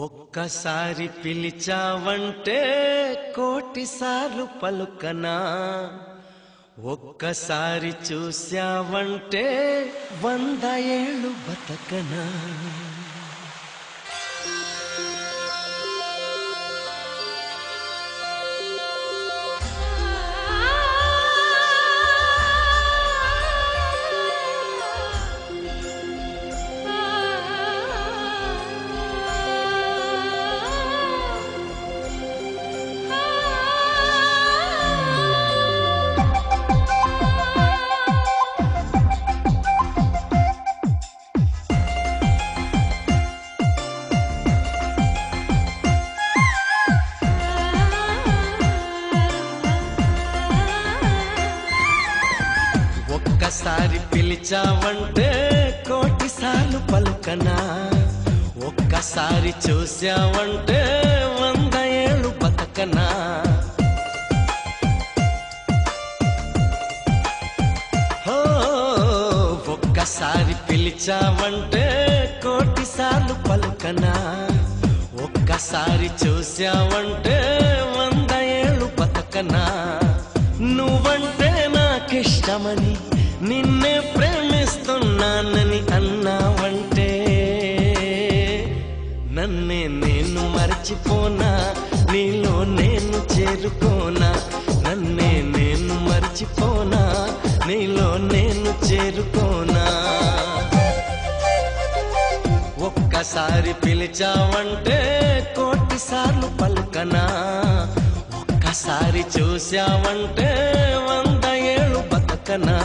ఒక్కసారి పిలిచావంటే కోటిసార్లు పలుకనా, ఒక్కసారి చూశావంటే 100 ఏళ్ళు బతకనా. ఒక్కసారి పిలిచావంటే కోటిసార్లు పలుకనా, ఒక్కసారి చూశావంటే 100 ఏళ్ళు బతకనా. ఒక్కసారి పిలిచావంటే కోటిసార్లు పలుకనా, ఒక్కసారి చూశావంటే 100 ఏళ్ళు బతకనా. నువ్వంటే నాకిష్టమని, నిన్నే ప్రేమిస్తున్నానని అన్నావంటే నన్నే నేను మరచిపోనా, నీలో నేను చేరుకోనా. నన్నే నేను మరచిపోనా, నీలో నేను చేరుకోనా. ఒక్కసారి పిలిచావంటే కోటిసార్లు పలుకనా, ఒక్కసారి చూశావంటే 100 ఏళ్ళు బతకనా.